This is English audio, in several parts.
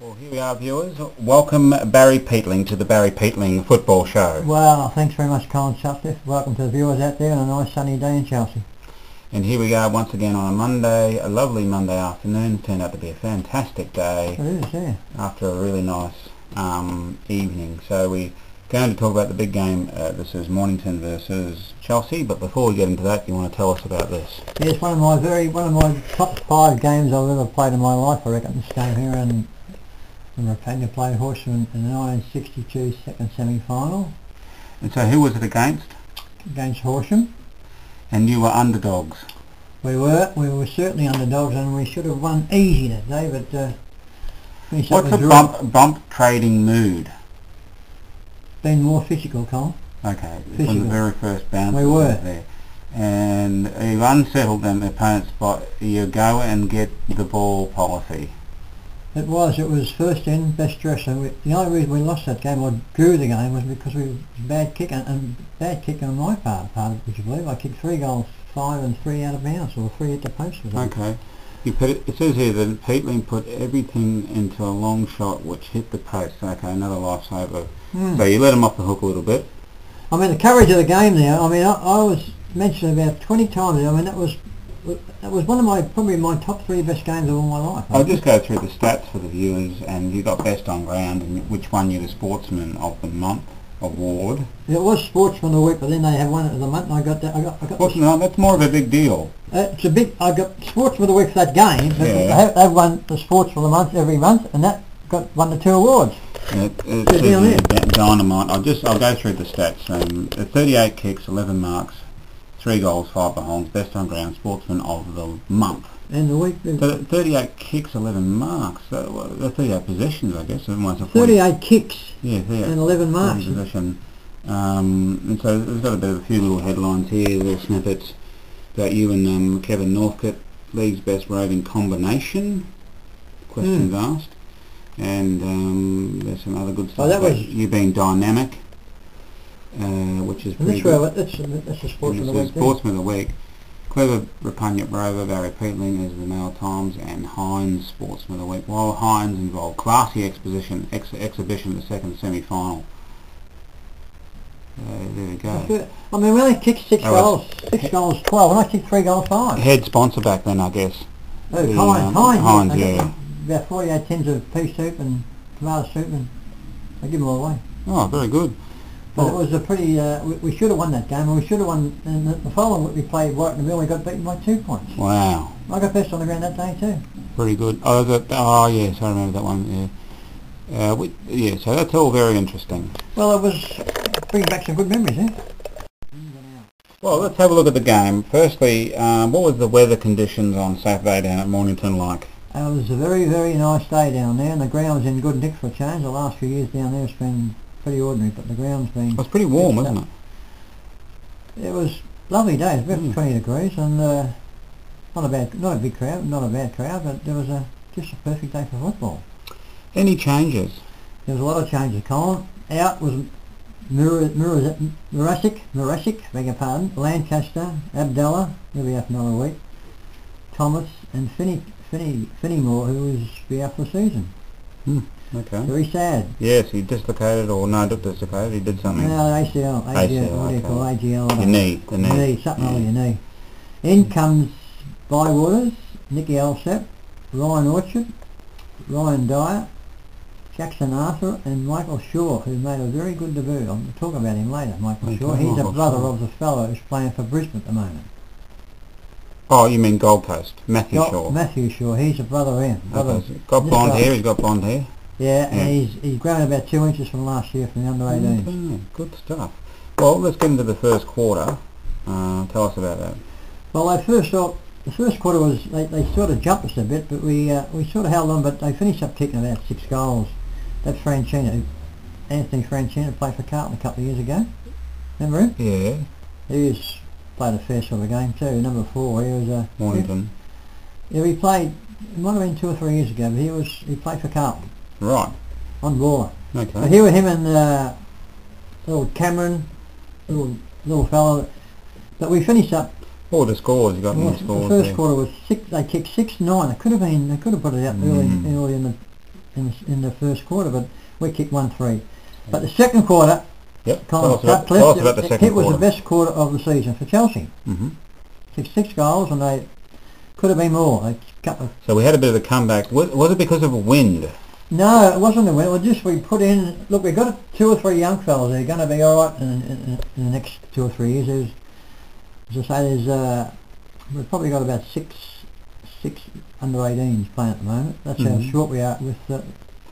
Well, here we are, viewers. Welcome Barry Peatling to the Barry Peatling Football Show. Well, thanks very much, Colin Sutcliffe. Welcome to the viewers out there on a nice sunny day in Chelsea. And here we are once again on a Monday, a lovely Monday afternoon. Turned out to be a fantastic day. It is, yeah. After a really nice evening. So we're going to talk about the big game. This is Mornington versus Chelsea. But before we get into that, you want to tell us about this? Yes, one of my top 5 games I've ever played in my life, I reckon. This game here, and Mornington played Horsham in the 1962 second semi-final. And so who was it against? Against Horsham. And you were underdogs. We were certainly underdogs, and we should have won easy that day, but what's the bump trading mood? Been more physical, Colin. Okay, from the very first bounce. We were there. And you've unsettled them, the opponent's spot. You go and get the ball policy. It was first in, best dressed. And the only reason we lost that game, or drew the game, was because we was bad kick, and bad kick on my part, would you believe? I kicked 3 goals, 5 and 3 out of bounds, or 3 hit the post. Okay. It says here that Peatling put everything into a long shot which hit the post. Okay, another lifesaver. So you let him off the hook a little bit. I mean, the courage of the game there, I mean, I was mentioned about 20 times. I mean, that was one of probably my top 3 best games of all my life. I'll just go through the stats for the viewers, and you got best on ground, and which won you the Sportsman of the Month award. It was Sportsman of the Week, but then they have one of the month, and I got that. I got Sportsman, that's more of a big deal. It's a big. I got Sportsman of the Week for that game. But yeah. They've won the Sportsman of the Month every month, and that won the 2 awards. It says dynamite. I'll go through the stats. 38 kicks, 11 marks, 3 goals, 5 behinds, best on ground, Sportsman of the Month. And the week... 38 kicks, 11 marks. 38 possessions, I guess. 38 kicks, yeah, and 11 marks. Possession. And so there's got a few little headlines here, little snippets about you and Kevin Northcote, league's best roving combination. Questions asked. And there's some other good stuff. You being dynamic, which is pretty good. That's the Sportsman of the Week. Sportsman of the Week. Clever, repugnant rover, Barry Peatling is the Mail Times, and Hines Sportsman of the Week. While Hines involved classy exhibition in the second semi-final. There we go. I mean, we only kicked 6 goals, 12, and I kicked 3 goals, 5. Head sponsor back then, I guess. Hines, yeah. About 48 tins of pea soup and tomato soup, and I give them all away. Oh, very good. But it was a pretty... we should have won that game, and we should have won... And the following week we played Warwick and Mill, we got beaten by 2 points. Wow. I got best on the ground that day too. Pretty good. Oh yes, I remember that one, yeah. So that's all very interesting. Well, it was bringing back some good memories, eh? Well, let's have a look at the game. Firstly, what was the weather conditions on Saturday down at Mornington like? It was a very, very nice day down there, and the ground was in good nick for a change. The last few years down there it's been pretty ordinary, but the ground's been... It was pretty warm, wasn't it? It was lovely day. It was about 20 degrees, and not a big crowd, not a bad crowd, but there was just a perfect day for football. Any changes? There was a lot of changes, Colin. Out was Murasic, beg your pardon, Lancaster, Abdallah, he'll be out for another week, Thomas, and Finnymore, who was be out for the season. Okay. Very sad. Yes, he dislocated, or no, not dislocated, he did something. No, ACL, what do you call AGL? Your knee, the knee. Something over your knee. In comes Bywaters, Nicky Alsep, Ryan Orchard, Ryan Dyer, Jackson Arthur, and Michael Shaw, who made a very good debut. I'll talk about him later, Michael Shaw. He's a brother of the fellow who's playing for Brisbane at the moment. Oh, you mean Gold Coast, Matthew Shaw. Matthew Shaw, he's a brother of him. Got blonde hair, he's got blonde hair. Yeah, and he's grown about 2 inches from last year from the under-18s. Okay, good stuff. Well, let's get into the first quarter. Tell us about that. Well, the first quarter was, they sort of jumped us a bit, but we sort of held on, but they finished up kicking about 6 goals. That's Anthony Francina, played for Carlton a couple of years ago. Remember him? Yeah. He's played a fair sort of game too, number 4. He was Mornington. Yeah, he played, it might have been 2 or 3 years ago, but he played for Carlton. Right. On baller. Okay. But here with him and little Cameron, little fella. But we finished up. What were the scores? You got any scores? The first quarter was 6. They kicked 6-9. They could have put it out early in in the first quarter, but we kicked 1-3. But the second quarter, Yep. kind Tell of us about the second it was quarter. the best quarter of the season for Chelsea. Mm-hmm. 6 goals, and they could have been more. So we had a bit of a comeback. Was it because of a wind? No, it wasn't a win. It was just we put in. Look, we got 2 or 3 young fellas. They're going to be all right in the next 2 or 3 years. As I say, we've probably got about six under 18s playing at the moment. That's how short we are with the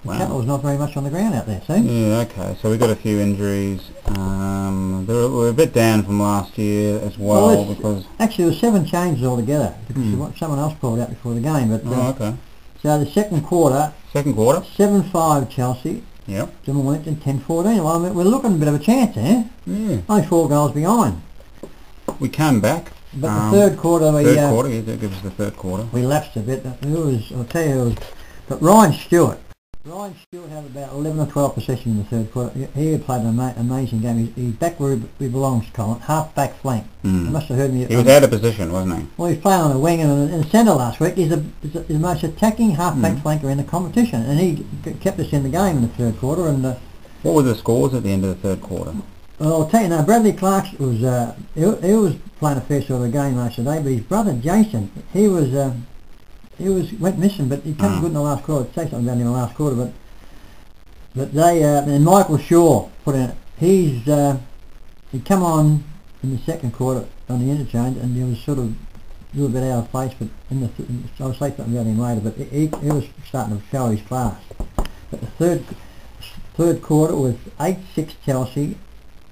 capital's not very much on the ground out there. See? Yeah. Okay. So we got a few injuries. We're a bit down from last year as well because actually there were 7 changes altogether because someone else pulled out before the game. But okay. So the second quarter. 7-5 Chelsea. Yep. To Mornington 10-14. Well, I mean, we're looking a bit of a chance, eh? Yeah. Only 4 goals behind. We came back. But the third quarter, that gives us the third quarter. We lapsed a bit. I'll tell you, but Ryan Stewart had about 11 or 12 possessions in the third quarter. He had played an amazing game. He's back where he belongs, Colin, half back flank. You must have heard me. He was out of position, wasn't he? Well, he's playing on a wing and in the centre last week. He's the most attacking half back flanker in the competition, and he kept us in the game in the third quarter. And what were the scores at the end of the third quarter? Well, I'll tell you now, Bradley Clark was he was playing a fair sort of a game most of the day, but his brother Jason, he went missing, but he came good in the last quarter. I'd say something about him in the last quarter, but they and Michael Shaw put in. He come on in the second quarter on the interchange, and he was sort of a little bit out of place, but I'll say something about him later. But he was starting to show his class. But the third quarter was 8-6 Chelsea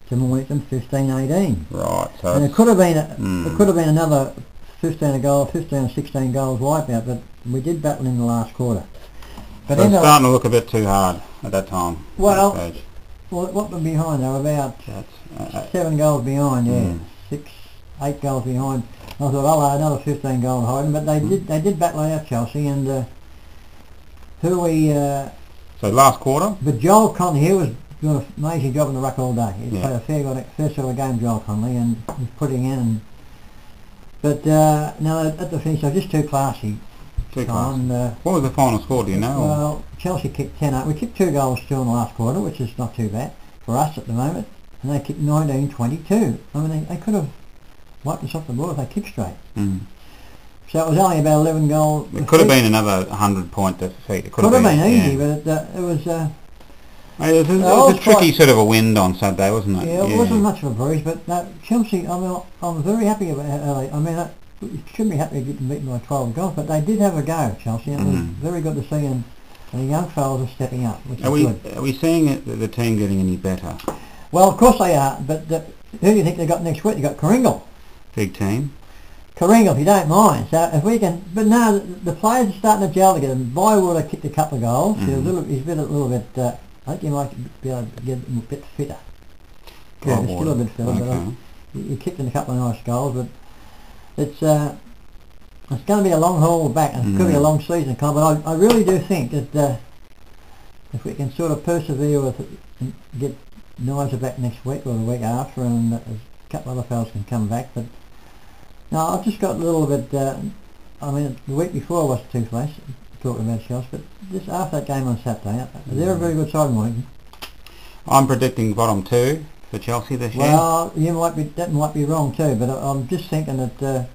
to Mornington 15-18. Right. So and it could have been another 15 or 16 goals wipeout, but we did battle in the last quarter. But so it's starting to look a bit too hard at that time. Well, what were behind? They were about 7 goals behind. 8 goals behind. I thought, oh, another 15 goals behind, but they did battle out Chelsea, and so last quarter. But Joel Conley, he was doing an amazing job in the ruck all day. He played a fair sort of game, Joel Conley, and was putting in. But no, at the finish, they were just too classy. What was the final score? Do you know? Well, Chelsea kicked 10 up. We kicked 2 goals still in the last quarter, which is not too bad for us at the moment. And they kicked 19-22. I mean, they could have wiped us off the board if they kicked straight. So it was only about 11 goals. It could have been another 100-point defeat. It could have been easy, but it was. It was a tricky sort of a wind on Saturday, wasn't it? Yeah, it wasn't much of a breeze, but Chelsea, I mean, I'm very happy about how I mean, you shouldn't be happy getting beaten by 12 goals, but they did have a go, Chelsea, and it was very good to see, and the young fellas are stepping up, which is good. Are we seeing the team getting any better? Well, of course they are, but who do you think they got next week? They got Kringle. Big team. Kringle, if you don't mind. So if we can, but no, the players are starting to gel together. Bywater kicked a couple of goals. He's been a little bit. I think he might be able to get a bit fitter. Yeah, he's still a bit fitter, but he kicked in a couple of nice goals. But it's going to be a long haul back, and it's going to be a long season, Colin. But I really do think that if we can sort of persevere with it and get Nizer back next week or the week after, and a couple of other fellas can come back. But no, I've just got a little bit. I mean, the week before I was too flash talking about Chelsea, but just after that game on Saturday, they're a very good side, Mornington. I'm predicting bottom 2 for Chelsea this year. Well, that might be wrong too, but I'm just thinking that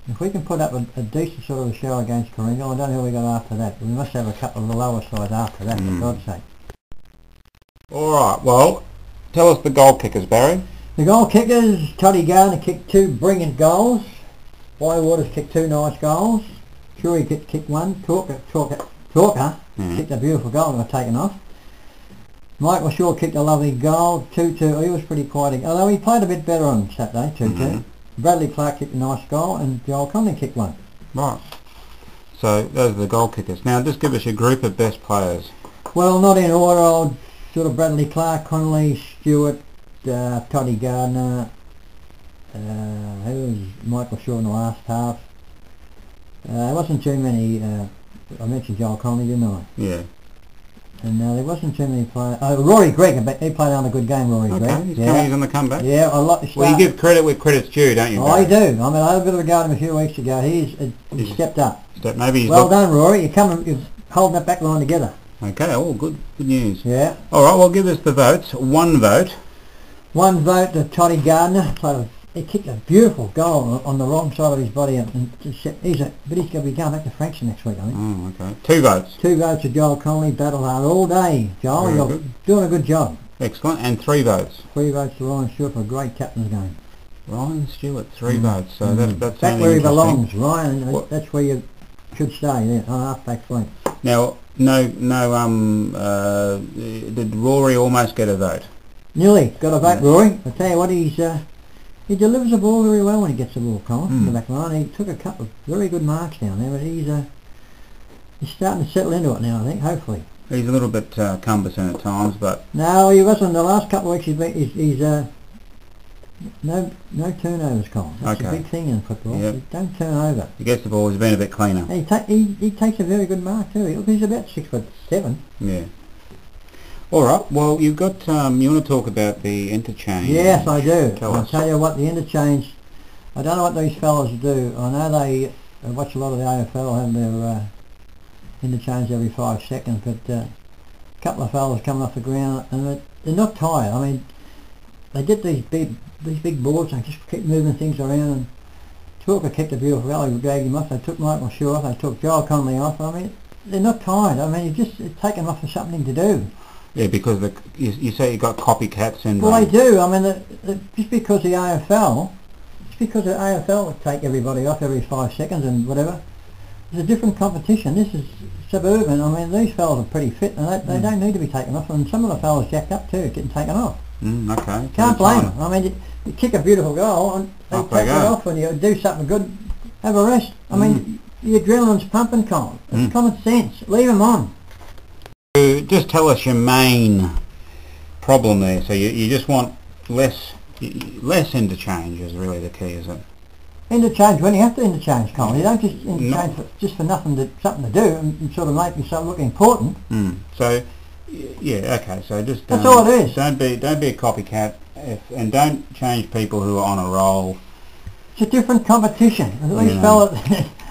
if we can put up a decent sort of a show against Kringle, I don't know who we got after that. We must have a couple of the lower sides after that, for God's sake. All right, well, tell us the goal kickers, Barry. The goal kickers, Toddy Gardner kicked 2 brilliant goals. Bywater's kicked 2 nice goals. Curry kicked 1. Talker kicked a beautiful goal and got taken off. Michael Shaw kicked a lovely goal, 2-2. He was pretty quiet, although he played a bit better on Saturday, 2-2. Bradley Clark kicked a nice goal, and Joel Conley kicked 1. Right. So those are the goal kickers. Now just give us your group of best players. Well, not in order. I'll sort of Bradley Clark, Conley, Stewart, Toddy Gardner. Who was Michael Shaw in the last half? There wasn't too many. I mentioned Joel Conley, didn't I? Yeah. And there wasn't too many players. Rory Gregg, he played on a good game, Rory Gregg. He's on the comeback. Yeah, I like to start. Well, you give credit where credit's due, don't you? I do. I mean, I had a bit of a go at him a few weeks ago. He's stepped up. Maybe well done, Rory. You're holding that back line together. Okay, all good news. Yeah. All right, well, give us the votes. One vote. One vote to Toddy Gardner. He kicked a beautiful goal on the wrong side of his body, but he's going to be going back to Frankston next week, I think. Oh, okay. 2 votes. 2 votes to Joel Connolly. Battle hard all day, Joel. Very You're good. doing a good job. Excellent. And 3 votes. 3 votes to Ryan Stewart for a great captain's game. Ryan Stewart, 3 votes. So that's That's only where he interesting. belongs, Ryan. That's where you should stay, there, on half-back flank. Now, did Rory almost get a vote? Nearly got a vote, Rory. I tell you what, he delivers the ball very well when he gets the ball, Colin, in the back line. He took a couple of very good marks down there, but he's starting to settle into it now, I think, hopefully. He's a little bit cumbersome at times, but... No, he wasn't. The last couple of weeks he's no turnovers, Colin. That's a big thing in football. Yep. Don't turn over. He gets the ball, he's been a bit cleaner. And he takes a very good mark too. He's about 6'7". Yeah. All right. Well, you've got you want to talk about the interchange? Yes, I do. I'll tell you what, the interchange. I don't know what these fellas do. I know they watch a lot of the AFL, have their interchange every 5 seconds, but a couple of fellas coming off the ground and they're not tired. I mean, they get these big boards and just keep moving things around. And Talker kicked a beautiful rally, dragged him off. They took Michael Shaw off. They took Joel Connolly off. I mean, they're not tired. I mean, you just take them off for something to do. Yeah, because you say you got copycat syndrome. Well, they do. I mean, just because the AFL take everybody off every 5 seconds and whatever, it's a different competition. This is suburban. I mean, these fellas are pretty fit and they don't need to be taken off. And some of the fellas jacked up too, getting taken off. Okay. Can't blame them. I mean, you kick a beautiful goal and they take it off and you do something good, have a rest. I mean, the adrenaline's pumping, Colin. It's common sense. Leave them on. Just tell us your main problem there. So you just want less interchange is really the key, is it? Interchange when you have to interchange, Colin. You don't just interchange just for something to do and sort of make yourself look important. So yeah, okay. So just that's all it is. Don't be a copycat, and don't change people who are on a roll. It's a different competition. These fellas.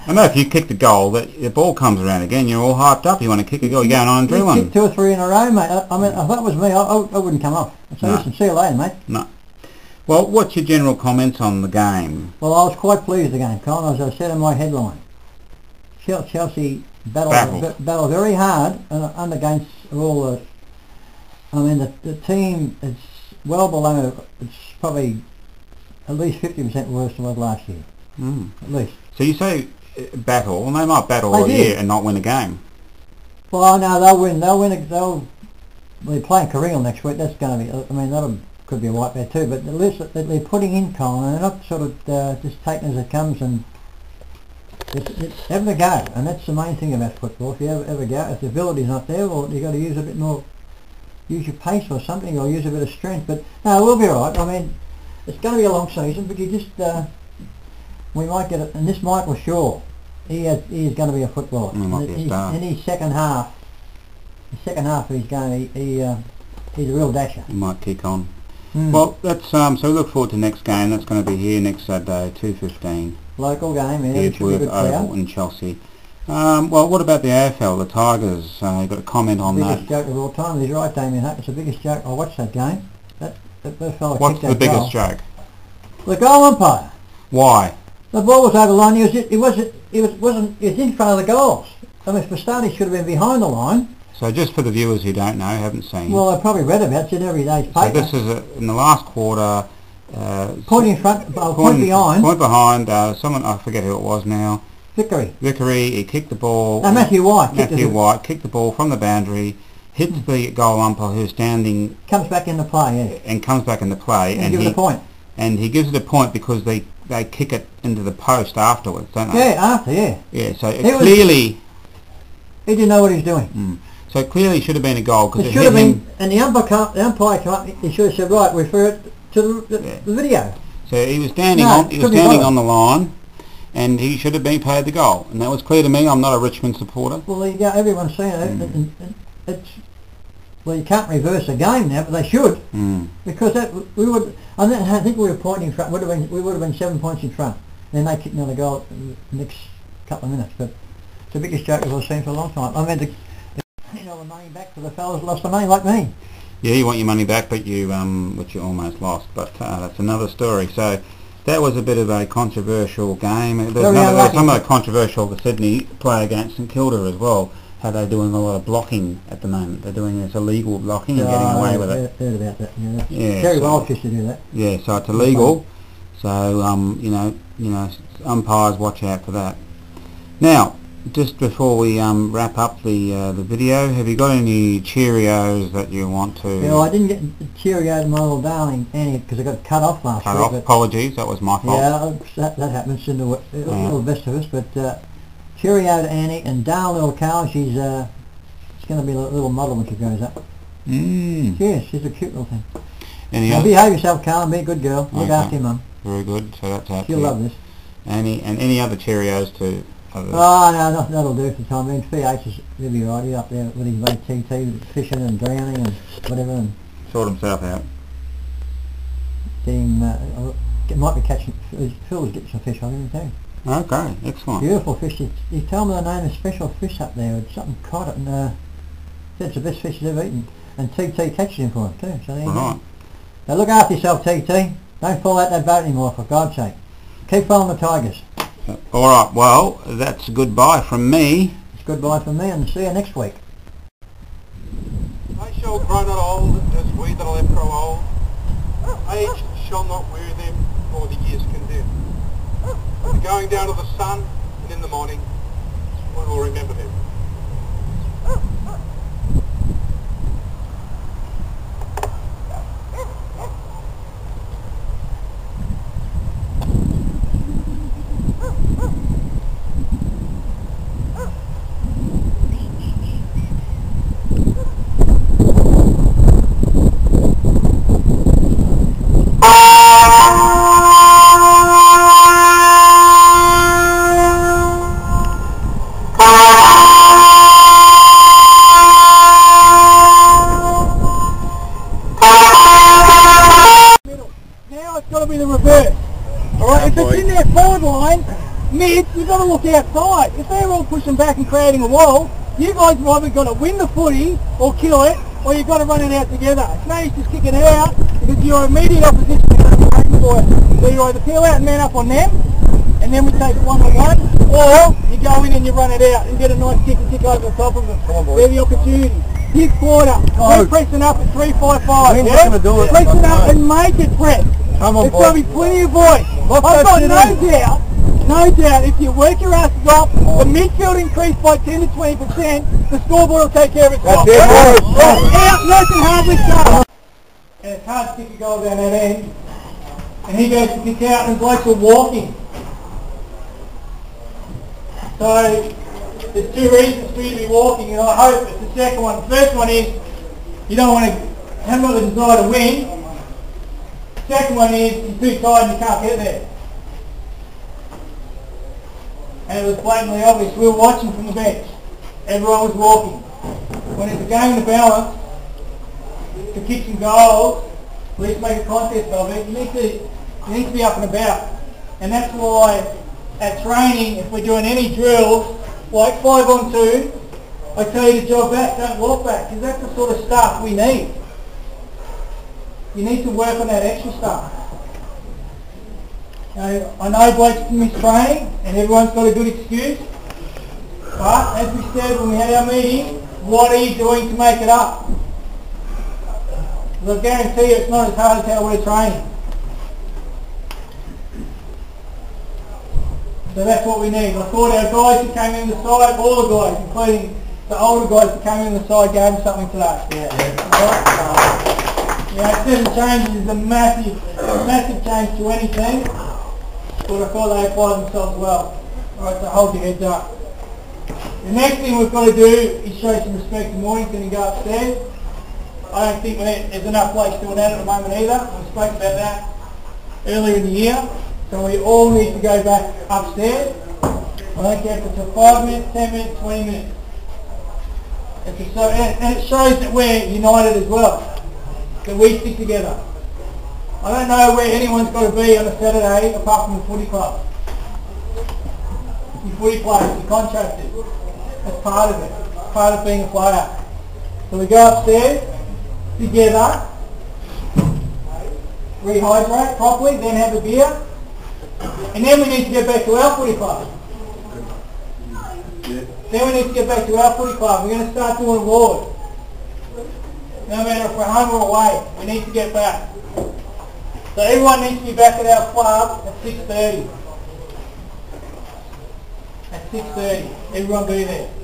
I know if you kick the goal, the ball comes around again, you're all hyped up, you want to kick a goal, you're going on and drilling. You kick 2 or 3 in a row, mate. I mean, if that was me, I wouldn't come off. So listen, see you later, mate. No. Well, what's your general comments on the game? Well, I was quite pleased with the game, Colin, as I said in my headline. Chelsea battled very hard and against all the... I mean, the team is well below, it's probably at least 50% worse than it was last year. At least. So you say battle, well they might battle all year and not win a game. Well, no, they'll win. They're playing Carrigal next week. That's going to be, I mean, that could be a wipe there too, but at least they're putting in, Colin, and they're not sort of just taking as it comes and it's having a go, and that's the main thing about football. If you ever go, if the ability's not there, well, you've got to use a bit more, use your pace or something, or use a bit of strength, but no, we'll be alright. I mean, it's going to be a long season, but you just, we might get it, and this Michael Shaw, he is going to be a footballer. In his second half of his game, he's a real dasher. He might kick on. Well, that's so we look forward to next game. That's going to be here next Saturday, 2:15. Local game, yeah. Edgeworth Oval in Chelsea. Well, what about the AFL, the Tigers? You got a comment on that? Biggest joke of all time. He's right, Damien Hutt. It's the biggest joke. I watched that game. That fella What's kicked that the biggest goal. joke? The goal umpire. Why? The ball was over the line. He was in front of the goals. I mean, for starters, he should have been behind the line. So just for the viewers who don't know, haven't seen. Well, I probably read about it in every day's paper. So this is in the last quarter. Point in front, point behind. Point behind. Someone, I forget who it was now. Vickery. He kicked the ball. No, Matthew White. Kicked the ball from the boundary, hits the goal umpire who's standing. Comes back into play, yeah. And comes back into play. And gives it a point. And he gives it a point because they kick it into the post afterwards, don't they? Yeah, after, yeah. Yeah, so clearly... He didn't know what he was doing. So it clearly should have been a goal. Cause it should have been, and the umpire came up, he should have said, right, refer it to the video. So he was standing on the line, and he should have been paid the goal. And that was clear to me. I'm not a Richmond supporter. Well, everyone's saying it. Well, you can't reverse a game now, but they should, because we would. I think we were pointing in front. We would have been 7 points in front. Then they kicked another goal in the next couple of minutes. But it's the biggest joke I've seen for a long time. I mean, all the money back for the fellas lost the money like me. Yeah, you want your money back, but which you almost lost. But that's another story. So that was a bit of a controversial game. There was some controversial the Sydney play against St Kilda as well. How they're doing a lot of blocking at the moment. They're doing this illegal blocking and getting away with it. Heard about that. Yeah, Terry Walsh used to do that. Yeah, so it's illegal. So you know, umpires, watch out for that. Now, just before we wrap up the video, have you got any Cheerios that you want to? Yeah, well, I didn't get the Cheerio to my little darling Annie because I got cut off last week. Cut off. Apologies, that was my fault. Yeah, that happens to the best of us. But Cheerio to Annie and darling little Carl. She's going to be a little model when she grows up. Yes, she's a cute little thing. Now behave yourself, Carl. Be a good girl. Look after your mum. Very good. So that's out. She'll love this. Any other Cheerios to? Oh no, that'll do for the time being. 3H will be right. He's up there with his mate TT, fishing and drowning and whatever. And sort himself out. Get him, might be catching, Phil's getting some fish on him too. Okay, excellent. Beautiful fish. He told me the name of special fish up there. It's something caught it and said it's the best fish he's ever eaten. And TT catches him for him too. So there you go. Now look after yourself, TT. Don't fall out that boat anymore, for God's sake. Keep following the tigers. Alright, well, that's goodbye from me. It's goodbye from me, and see you next week. They shall grow not old, as we that are left grow old. Age shall not weary them, nor the years condemn. The going down of the sun, and in the morning, we will remember them. If it's in their forward line, mid, you've got to look outside. If they're all pushing back and creating a wall, you guys have either got to win the footy or kill it, or you've got to run it out together. It's no use just kicking it out because your immediate opposition is going to be waiting for it. So you either peel out and man up on them, and then we take it 1-on-1, or you go in and you run it out and get a nice kick and kick over the top of them. They're the opportunity. His quarter. We're pressing up at 3-5-5. We're not going to do it. Pressing up and make it press. Come on, There's got to be plenty of voice. I've got no doubt if you work your asses off, the midfield increase by 10 to 20%, the scoreboard will take care of itself. That's it, boys. Out, nice and hardly cut. And it's hard to kick a goal down that end. And he goes to kick out and the blokes are walking. So there's two reasons for you to be walking, and I hope it's the second one. The first one is you don't want to have got the desire to win. The second one is you're too tired and you can't get there. And it was blatantly obvious. We were watching from the bench. Everyone was walking. When it's a game of the balance, to kick some goals, at least make a contest of it, you need to be up and about. And that's why at training, if we're doing any drills, like 5-on-2, I tell you to jog back, don't walk back, because that's the sort of stuff we need. You need to work on that extra stuff. Now, I know blokes can miss training, and everyone's got a good excuse, but as we said when we had our meeting, what are you doing to make it up? Because I guarantee you it's not as hard as how we're training. So that's what we need. I thought our guys who came in the side, all the guys, including the older guys who came in the side, gave them something today. Yeah, 7 changes is a massive change to any team, but I thought they applied themselves well. Alright, so hold your heads up. The next thing we've got to do is show some respect to Mornington and go upstairs. I don't think there's enough blokes doing that at the moment either. We spoke about that earlier in the year. So we all need to go back upstairs. I don't care if it's a 5 minutes, 10 minutes, 20 minutes. And it shows that we're united as well, that we stick together. I don't know where anyone's got to be on a Saturday apart from the footy club. Your footy players, your contractors. That's part of it. Part of being a player. So we go upstairs together, rehydrate properly, then have a beer, and then we need to get back to our footy club. Then we need to get back to our footy club. We're going to start doing awards. No matter if we're home or away, we need to get back. So everyone needs to be back at our club at 6:30. At 6:30, everyone be there.